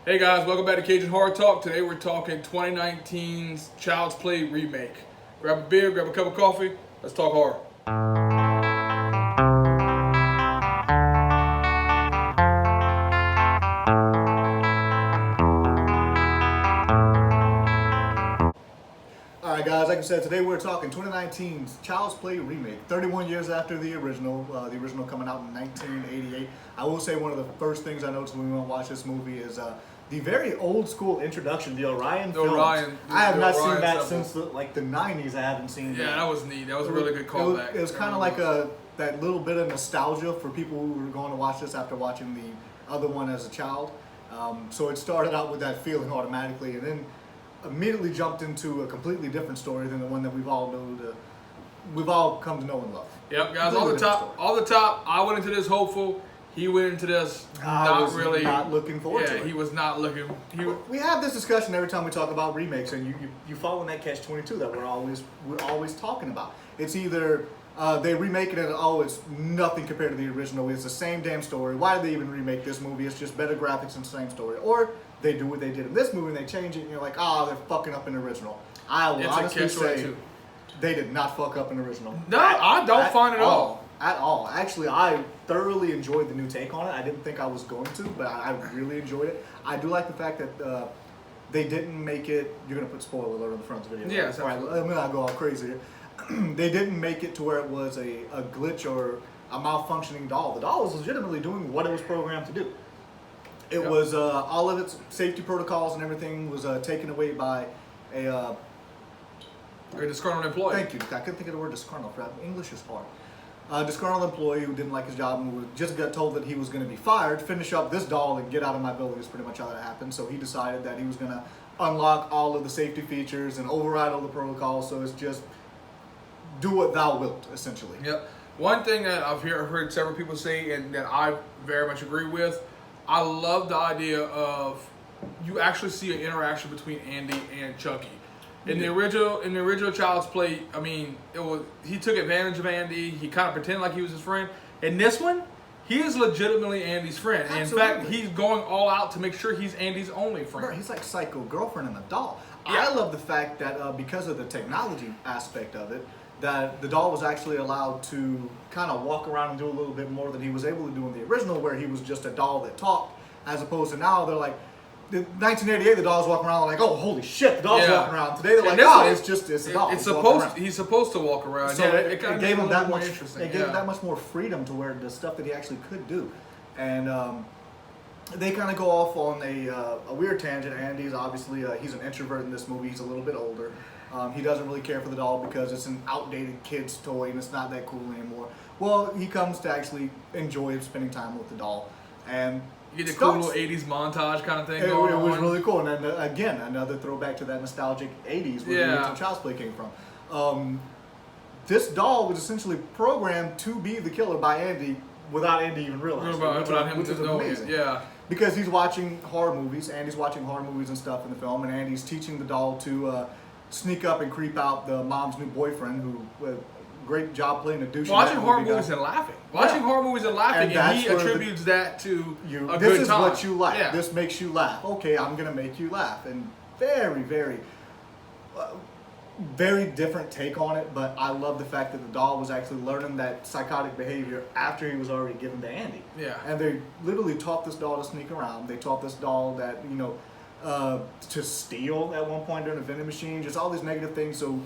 Hey guys, welcome back to Cajun Horror Talk. Today we're talking 2019's Child's Play remake. Grab a beer, grab a cup of coffee, let's talk horror. Alright guys, like I said, today we're talking 2019's Child's Play remake, 31 years after the original coming out in 1988. I will say one of the first things I noticed when we went to watch this movie is the very old school introduction, the Orion film. I have not seen that since the 90s. I haven't seen that. Yeah, that was neat. That was a really good callback. It was kind of like that little bit of nostalgia for people who were going to watch this after watching the other one as a child. So it started out with that feeling automatically, and then immediately jumped into a completely different story than the one that we've all come to know and love. Yep, guys. Off the top, I went into this hopeful. He went into this not looking forward to it. He was not looking. We have this discussion every time we talk about remakes, and you fall in that catch-22 that we're always talking about. It's either they remake it and it's nothing compared to the original. It's the same damn story. Why did they even remake this movie? It's just better graphics and the same story. Or they do what they did in this movie and they change it, and you're like, they're fucking up in the original. I will honestly say they did not fuck up in the original. No, I don't find it at all. At all. Actually, I thoroughly enjoyed the new take on it. I didn't think I was going to, but I really enjoyed it. I do like the fact that they didn't make it. You're gonna put spoiler alert on the front of the video. Yes. Right? I'm gonna go all crazy here. They didn't make it to where it was a glitch or a malfunctioning doll. The doll was legitimately doing what it was programmed to do. It was all of its safety protocols and everything was taken away by a disgruntled employee. Thank you. I couldn't think of the word disgruntled. English is hard. A disgruntled employee who didn't like his job and just got told that he was going to be fired, finish up this doll and get out of my building is pretty much how that happened. So he decided that he was going to unlock all of the safety features and override all the protocols. So it's just do what thou wilt, essentially. Yep. One thing that I've heard several people say and that I very much agree with, I love the idea of you actually see an interaction between Andy and Chucky. In the original Child's Play, I mean, he took advantage of Andy. He kind of pretended like he was his friend. In this one, he is legitimately Andy's friend. Absolutely. In fact, he's going all out to make sure he's Andy's only friend. He's like psycho girlfriend and a doll. Yeah. I love the fact that because of the technology aspect of it, that the doll was actually allowed to kind of walk around and do a little bit more than he was able to do in the original, where he was just a doll that talked, as opposed to now they're like, in 1988, the doll's walking around like, oh, holy shit, the doll's walking around. Today, they're like, it's a doll. He's supposed to walk around. So it gave him that much. It gave him that much more freedom to where the stuff that he actually could do, and they kind of go off on a weird tangent. Andy's obviously he's an introvert in this movie. He's a little bit older. He doesn't really care for the doll because it's an outdated kid's toy and it's not that cool anymore. Well, he comes to actually enjoy spending time with the doll, and you get the cool little 80s montage kind of thing going on. It was really cool. And then, again, another throwback to that nostalgic 80s where the original Child's Play came from. This doll was essentially programmed to be the killer by Andy without Andy even realizing it. Which is amazing. Yeah. Because he's watching horror movies. Andy's watching horror movies and stuff in the film, and Andy's teaching the doll to sneak up and creep out the mom's new boyfriend who... great job playing a douche. Watching horror movies and laughing. And he attributes that to a good time. This is what you like. Yeah. This makes you laugh. Okay, I'm going to make you laugh. And very, very, very different take on it, but I love the fact that the doll was actually learning that psychotic behavior after he was already given to Andy. Yeah. And they literally taught this doll to sneak around. They taught this doll that, to steal at one point during a vending machine, just all these negative things. So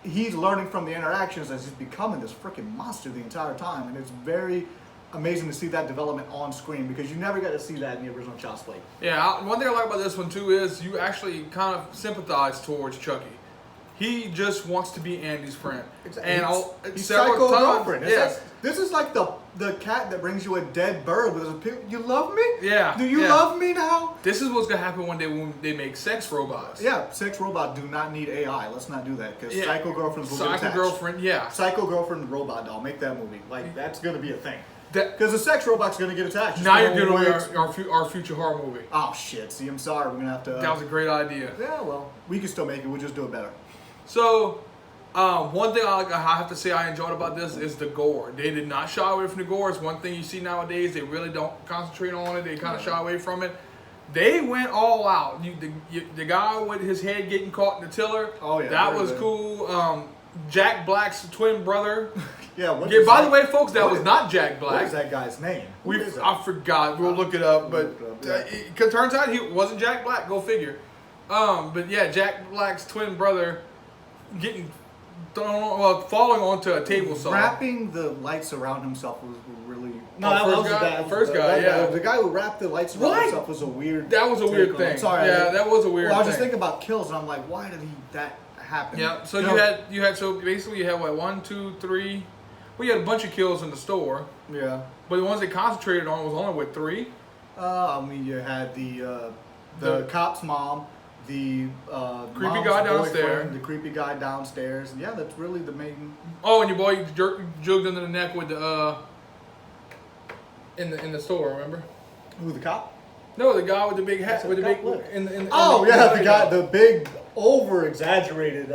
he's learning from the interactions as he's becoming this freaking monster the entire time, and it's very amazing to see that development on screen because you never got to see that in the original Child's Play. Yeah, one thing I like about this one too is you actually kind of sympathize towards Chucky. He just wants to be Andy's friend. Exactly. And he's psycho girlfriend. Yes. This is like the cat that brings you a dead bird with a you love me? Yeah. Do you love me now? This is what's gonna happen one day when they make sex robots. Yeah, sex robots do not need AI. Let's not do that because psycho girlfriends will get attached. Psycho girlfriend, yeah. Psycho girlfriend robot doll. Make that movie. Like that's gonna be a thing. Because the sex robot's gonna get attached. Now you're giving away our future horror movie. Oh shit! See, I'm sorry. We're gonna have to. That was a great idea. Yeah, well, we can still make it. We'll just do it better. So, one thing I have to say I enjoyed about this is the gore. They did not shy away from the gore. It's one thing you see nowadays. They really don't concentrate on it. They kind of shy away from it. They went all out. The guy with his head getting caught in the tiller. Oh yeah, that was cool. Jack Black's twin brother. Yeah. By the way, folks, that was not Jack Black. What is that guy's name? I forgot. We'll look it up. But it turns out he wasn't Jack Black. Go figure. But yeah, Jack Black's twin brother getting falling onto a table saw. Wrapping the lights around himself was really. No, that was the first guy. Yeah, the guy who wrapped the lights around himself was a weird. That was a weird thing. I'm sorry. Yeah, that was a weird. Well, I was thing. just thinking about kills, and I'm like, why did that happen? Yeah. So you had so basically you had what 1, 2, 3. Well, you had a bunch of kills in the store. Yeah. But the ones they concentrated on was only 3. I mean, you had the cop's mom, the creepy guy downstairs, the creepy guy downstairs. Yeah, that's really the main. Oh, and your boy jugged under the neck with the in the store. Remember? Who, the cop? No, the guy with the big hat with the big. The big over exaggerated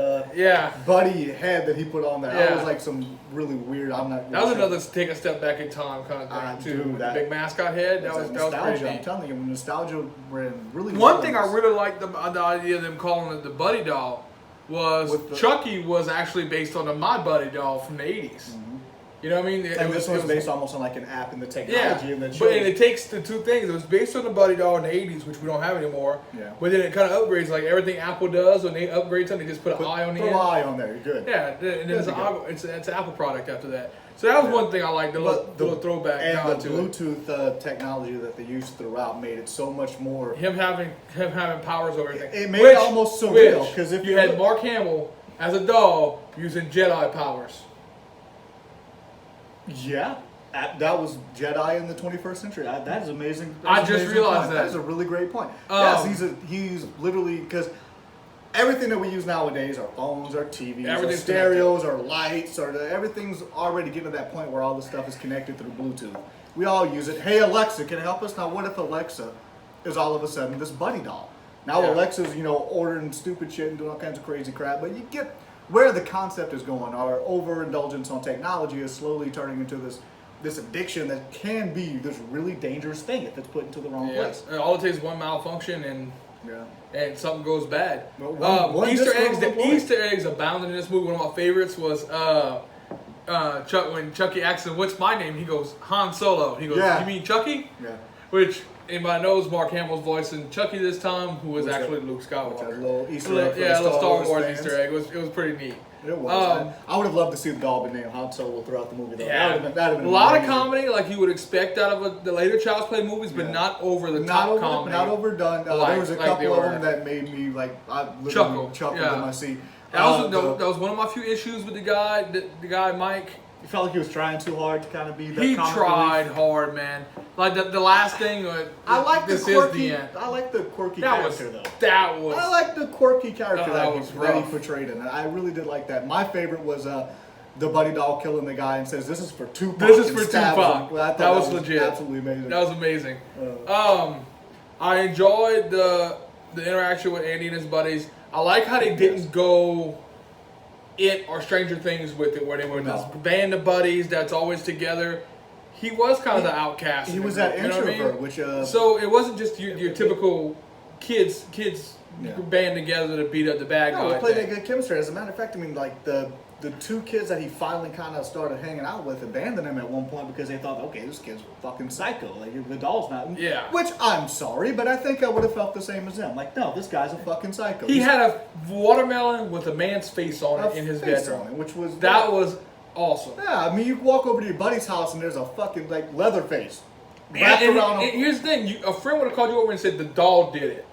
buddy head that he put on there. Yeah. That was like some really weird. I'm not. That was another take a step back in time kind of thing too. With the big mascot head. That was pretty neat. I'm telling you, nostalgia ran really. One thing I really liked the idea of them calling it the Buddy Doll was Chucky was actually based on the My Buddy doll from the 80s. Mm-hmm. You know what I mean? This was based almost on like an app in the technology. Yeah, and but it takes the two things. It was based on the Buddy doll in the 80s, which we don't have anymore. Yeah. But then it kind of upgrades, like everything Apple does when they upgrade something, they just put an eye on the end. Put an eye on there, you're good. Yeah, and then it's an Apple product after that. So that was one thing I liked, the little throwback. And the Bluetooth technology that they used throughout made it so much more. Him having powers over everything. It made it almost surreal because if you had Mark Hamill as a doll using Jedi powers. Yeah, that was Jedi in the 21st century. That is amazing. I just realized that. That is a really great point. Yes, he's literally, because everything that we use nowadays, our phones, our TVs, our stereos, our lights, everything's already getting to that point where all the stuff is connected through Bluetooth. We all use it. Hey Alexa, can you help us? Now what if Alexa is all of a sudden this buddy doll? Now Alexa's, ordering stupid shit and doing all kinds of crazy crap, but you get where the concept is going. Our overindulgence on technology is slowly turning into this addiction that can be this really dangerous thing if it's put into the wrong place. And all it takes is one malfunction and something goes bad. Well, Easter eggs abounded in this movie. One of my favorites was when Chucky asks him, "What's my name?" He goes, "Han Solo." He goes, "You mean Chucky?" Yeah. Which anybody knows Mark Hamill's voicing Chucky this time, who was actually Luke Skywalker. A little Easter egg. A little Star Wars Easter egg. It was pretty neat. It was. I would have loved to see the doll be named Han Solo throughout the movie, though. Yeah. That'd have been a lot of comedy, like you would expect out of the later Child's Play movies, but not over the top comedy. Not overdone. There was a couple of them that made me I chuckle in my seat. That was one of my few issues with the guy Mike. You felt like he was trying too hard to kind of be that. He tried hard, man. Like the last thing. I like this the quirky. Is the end. I like the quirky character though. I like the quirky character that he portrayed in it. I really did like that. My favorite was the buddy doll killing the guy and says, "This is for Tupac." This is for Tupac. Well, that was legit. Absolutely amazing. That was amazing. I enjoyed the interaction with Andy and his buddies. I like how they didn't go It or Stranger Things with it, where they were this band of buddies that's always together. He was kind of the outcast. He was that introvert, which so it wasn't just your typical kids band together to beat up the bad guy. No, we played that good chemistry. As a matter of fact, I mean, like the two kids that he finally kind of started hanging out with abandoned him at one point because they thought, okay, this kid's fucking psycho. Like the doll's not. Yeah. Which I'm sorry, but I think I would have felt the same as them. Like, no, this guy's a fucking psycho. He had a watermelon with a man's face on it in his bedroom, which was was awesome. Yeah, I mean, you walk over to your buddy's house and there's a fucking leather face. And here's the thing: a friend would have called you over and said the doll did it.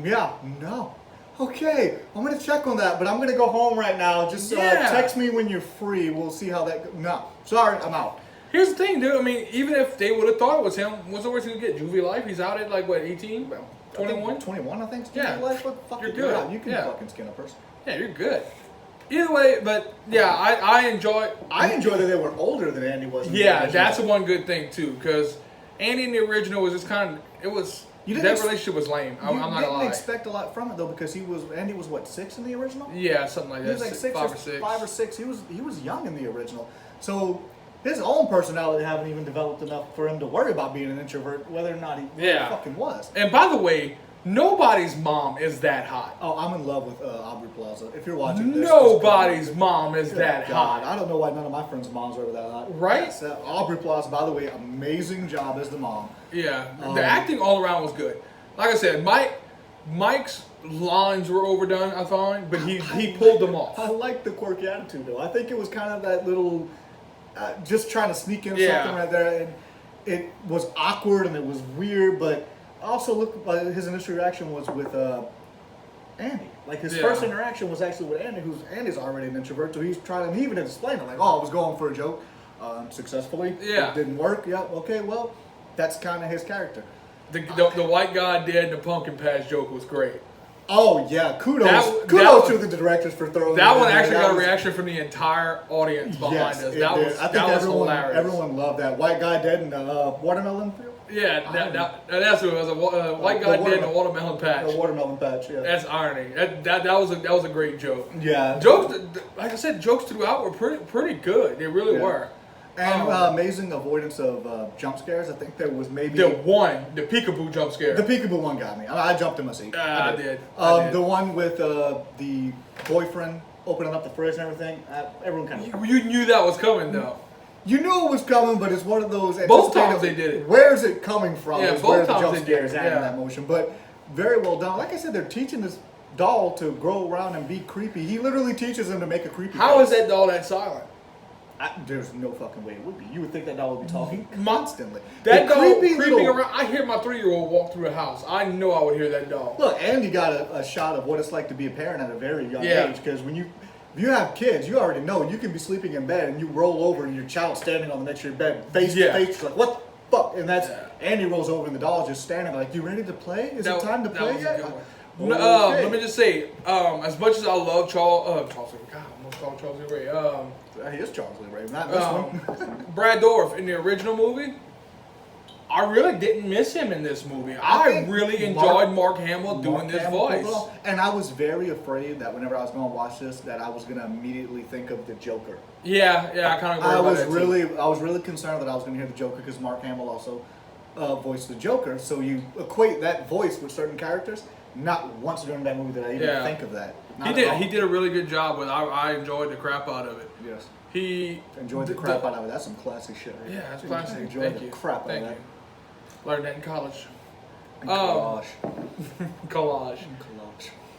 Yeah. No. Okay, I'm gonna check on that, but I'm gonna go home right now. Just text me when you're free. We'll see how that goes. No, sorry, I'm out. Here's the thing, dude. I mean, even if they would have thought it was him, what's the worst he could get? Juvie life? He's out at 18? 21? 21, I think. Yeah. Life, fuck you're good. You can fucking skin a person. Yeah, you're good. Either way, but yeah, I enjoy that they were older than Andy was. That's the one good thing too, because Andy in the original was just kind of that relationship was lame. I'm not gonna lie. You didn't expect a lot from it though, because Andy was what, 6 in the original? Yeah, something like that. He was like 5 or 6. 5 or 6. He was young in the original. So his own personality haven't even developed enough for him to worry about being an introvert, whether or not he fucking was. And by the way, nobody's mom is that hot. Oh, I'm in love with Aubrey Plaza. If you're watching this, nobody's mom is that God, hot. I don't know why none of my friends' moms are ever that hot. Right? Yes, Aubrey Plaza, by the way, amazing job as the mom. Yeah, the acting all around was good. Like I said, Mike's lines were overdone, I thought, but he pulled them off. I like the quirky attitude, though. I think it was kind of that little, just trying to sneak in something right there, and it was awkward and it was weird, but also look, his initial reaction was with Andy. Like his first interaction was actually with Andy, Andy's already an introvert, so he's trying to, he even explained it, like, oh, I was going for a joke, successfully, it didn't work, okay, well, that's kind of his character. The white guy dead in the pumpkin patch joke was great. Oh yeah, kudos to the directors for throwing that one. Actually got a reaction from the entire audience behind us. I think everyone loved that. White guy dead in the watermelon field. Yeah, that's what it was. A white guy dead in a watermelon patch. A watermelon patch. Yeah, that's irony. That was a great joke. Yeah, jokes. Like I said, jokes throughout were pretty good. They really were. And amazing avoidance of jump scares. I think there was maybe the peekaboo jump scare. The peekaboo one got me. I jumped in my seat. I did. The one with the boyfriend opening up the fridge and everything. Everyone kind of. You knew that was coming though. You knew it was coming, but it's one of those. Both times they did it. Where's it coming from? Yeah, is both where times the jump they scare did is it. adding that motion, but very well done. Like I said, they're teaching this doll to grow around and be creepy. He literally teaches him to make a creepy. How is that doll that silent? There's no fucking way it would be. You would think that doll would be talking constantly. That doll creeping around. I hear my 3-year-old walk through the house. I know I would hear that doll. Look, Andy got a shot of what it's like to be a parent at a very young age. Because if you have kids, you already know you can be sleeping in bed and you roll over and your child's standing on the next to your bed, face to face. You're like, what the fuck? And that's Andy rolls over and the doll's just standing like, you ready to play? Is it time to play yet? Let me just say, as much as I love Charles, God, I almost called Charles Lee Ray. He is Charles Lee Ray, not this one. Brad Dourif in the original movie. I really didn't miss him in this movie. I really enjoyed Mark Hamill doing this voice. And I was very afraid that whenever I was going to watch this, that I was going to immediately think of the Joker. Yeah, I kind of. I was really concerned that I was going to hear the Joker because Mark Hamill also voiced the Joker. So you equate that voice with certain characters. Not once during that movie did I even think of that. He did a really good job with. I enjoyed the crap out of it. Yes. He enjoyed the crap out of it. That's some classic shit. Right? Yeah, that's classic. Enjoyed the crap out of that. Learned that in college. Collage. Collage.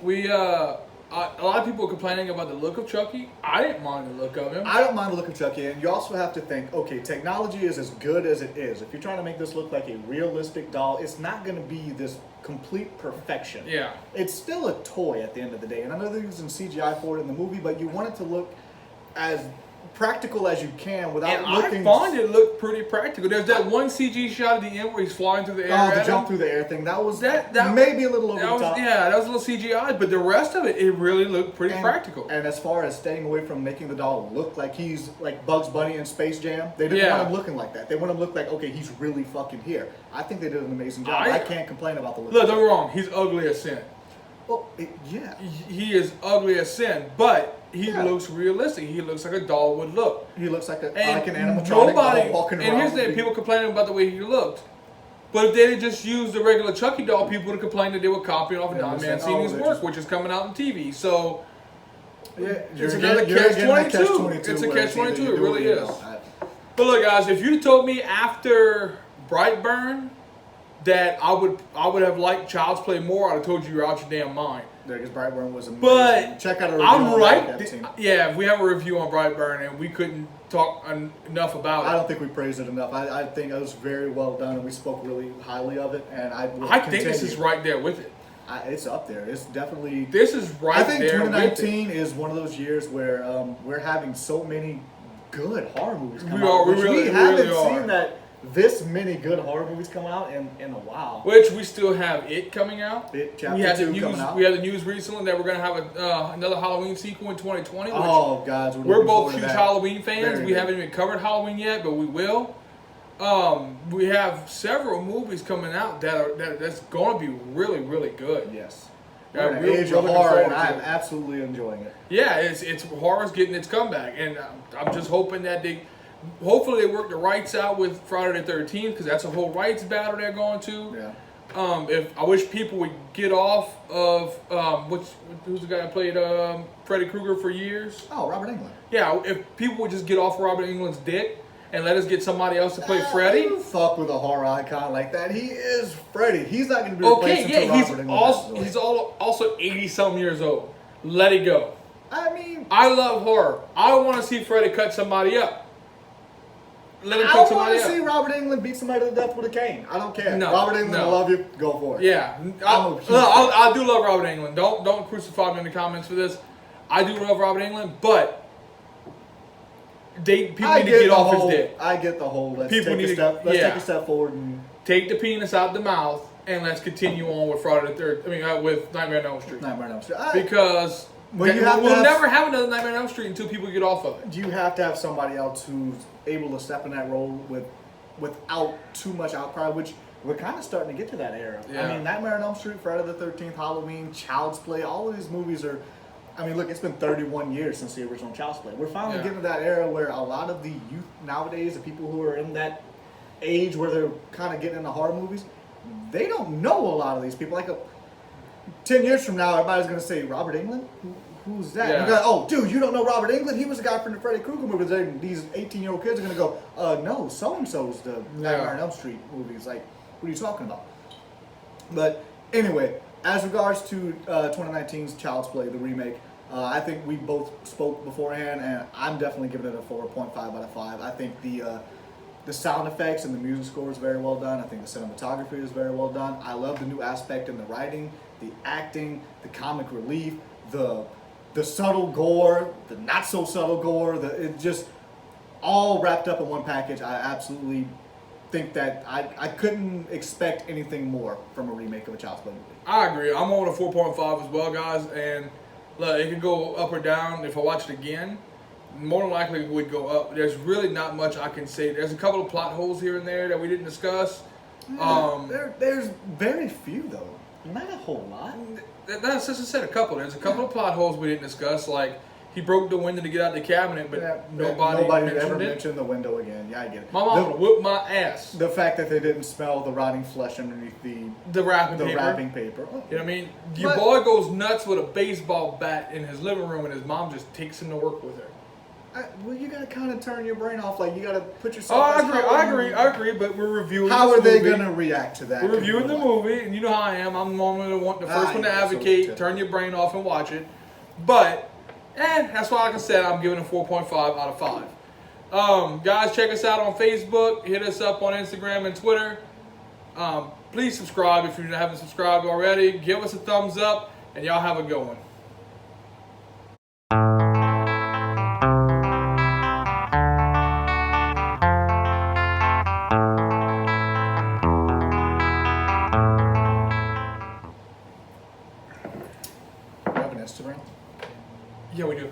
We a lot of people are complaining about the look of Chucky. I didn't mind the look of him. I don't mind the look of Chucky, and you also have to think, okay, technology is as good as it is. If you're trying to make this look like a realistic doll, it's not going to be this complete perfection. Yeah. It's still a toy at the end of the day, and I know they're using CGI for it in the movie, but you want it to look as practical as you can without looking. I find it look pretty practical. There's that one CG shot at the end where he's flying through the air. Oh, the jump through the air thing. That was maybe a little over the top. Yeah, that was a little CGI, but the rest of it really looked pretty practical. And as far as staying away from making the doll look like he's like Bugs Bunny in Space Jam, they didn't want him looking like that. They want him to look like, okay, he's really fucking here. I think they did an amazing job. I can't complain about the look. Look, don't get me wrong. He's ugly as sin. Well, yeah. He is ugly as sin, but he looks realistic. He looks like a doll would look. He looks like an animatronic doll walking around. And here's the thing, people complaining about the way he looked. But if they had just used the regular Chucky doll, people would have complained that they were copying off of Don Mancini's work, which is coming out on TV. So, it's another catch-22. It's a catch-22. It really is. But look, guys, if you'd told me after Brightburn that I would have liked Child's Play more, I'd have told you you're out your damn mind. Because Brightburn was amazing. But check out a review I'm right. If we have a review on Brightburn and we couldn't talk enough about it. I don't think we praised it enough. I think it was very well done and we spoke really highly of it. And I think this is right there with it. It's up there. It's definitely. This is right there. I think 2019 is one of those years where we're having so many good horror movies come out. We haven't seen that. This many good horror movies come out in a while. Which we still have It coming out. It Chapter 2 coming out. We had the news recently that we're going to have another Halloween sequel in 2020. Oh, God. We're both huge Halloween fans. We haven't even covered Halloween yet, but we will. We have several movies coming out that's going to be really, really good. Yes. Age of horror, and I'm absolutely enjoying it. Yeah, it's horror's getting its comeback, and I'm just hoping that Hopefully they work the rights out with Friday the 13th because that's a whole rights battle they're going to. Yeah. If I wish people would get off of who's the guy that played Freddy Krueger for years? Oh, Robert Englund. Yeah, if people would just get off Robert Englund's dick and let us get somebody else to play Freddy. You fuck with a horror icon like that. He is Freddy. He's not going to be replaced until Robert Englund. He's also 80-some years old. Let it go. I mean, I love horror. I want to see Freddy cut somebody up. Let him I cut want somebody to up. see Robert Englund beat somebody to death with a cane. I don't care. No, Robert Englund, no. I love you. Go for it. Yeah, I do love Robert Englund. Don't crucify me in the comments for this. I do love Robert Englund, but people need to get off his dick. I get the whole. Let's People take need a step. to- Let's yeah. take a step forward and Take the penis out the mouth and let's continue on with Friday the 13th. with Nightmare on Elm Street. Nightmare on Elm Street. Because Well, you have to we'll have- never have another Nightmare on Elm Street until people get off of it. You have to have somebody else who's able to step in that role without too much outcry, which we're kind of starting to get to that era. Yeah. I mean, Nightmare on Elm Street, Friday the 13th, Halloween, Child's Play, all of these movies are. I mean, look, it's been 31 years since the original Child's Play. We're finally getting to that era where a lot of the youth nowadays, the people who are in that age where they're kind of getting into horror movies, they don't know a lot of these people. 10 years from now, everybody's going to say, Robert Englund? Who's that? Yeah. You're gonna, oh, dude, you don't know Robert Englund? He was the guy from the Freddy Krueger movies. And these 18-year-old kids are going to go, no, so-and-so's the Nightmare on Elm Street movies. Like, what are you talking about? But anyway, as regards to 2019's Child's Play, the remake, I think we both spoke beforehand, and I'm definitely giving it a 4.5 out of 5. I think the sound effects and the music score is very well done. I think the cinematography is very well done. I love the new aspect in the writing, the acting, the comic relief, the subtle gore, the not so subtle gore. It just all wrapped up in one package. I absolutely think that I couldn't expect anything more from a remake of a Child's Play movie. I agree. I'm on a 4.5 as well, guys. And look, it could go up or down. If I watch it again, more than likely it would go up. There's really not much I can say. There's a couple of plot holes here and there that we didn't discuss. There's very few though. Not a whole lot. That's just I said, a couple. There's a couple of plot holes we didn't discuss. Like he broke the window to get out the cabinet, but nobody ever mentioned it. mentioned the window again. Yeah, I get it. My mom would whip my ass. The fact that they didn't smell the rotting flesh underneath The wrapping paper. wrapping paper. You know what I mean? Your boy goes nuts with a baseball bat in his living room, and his mom just takes him to work with her. Well, you gotta kind of turn your brain off. Like you gotta put Oh, yourself. I agree. But we're reviewing. How are this they movie. gonna react to that? We're reviewing the movie, and you know how I am. I'm normally the first one to advocate. So Turn your brain off and watch it. But, that's why, like I said, I'm giving it a 4.5 out of 5. Guys, check us out on Facebook. Hit us up on Instagram and Twitter. Please subscribe if you haven't subscribed already. Give us a thumbs up, and y'all have a good one. You have an Instagram? Yeah, we do.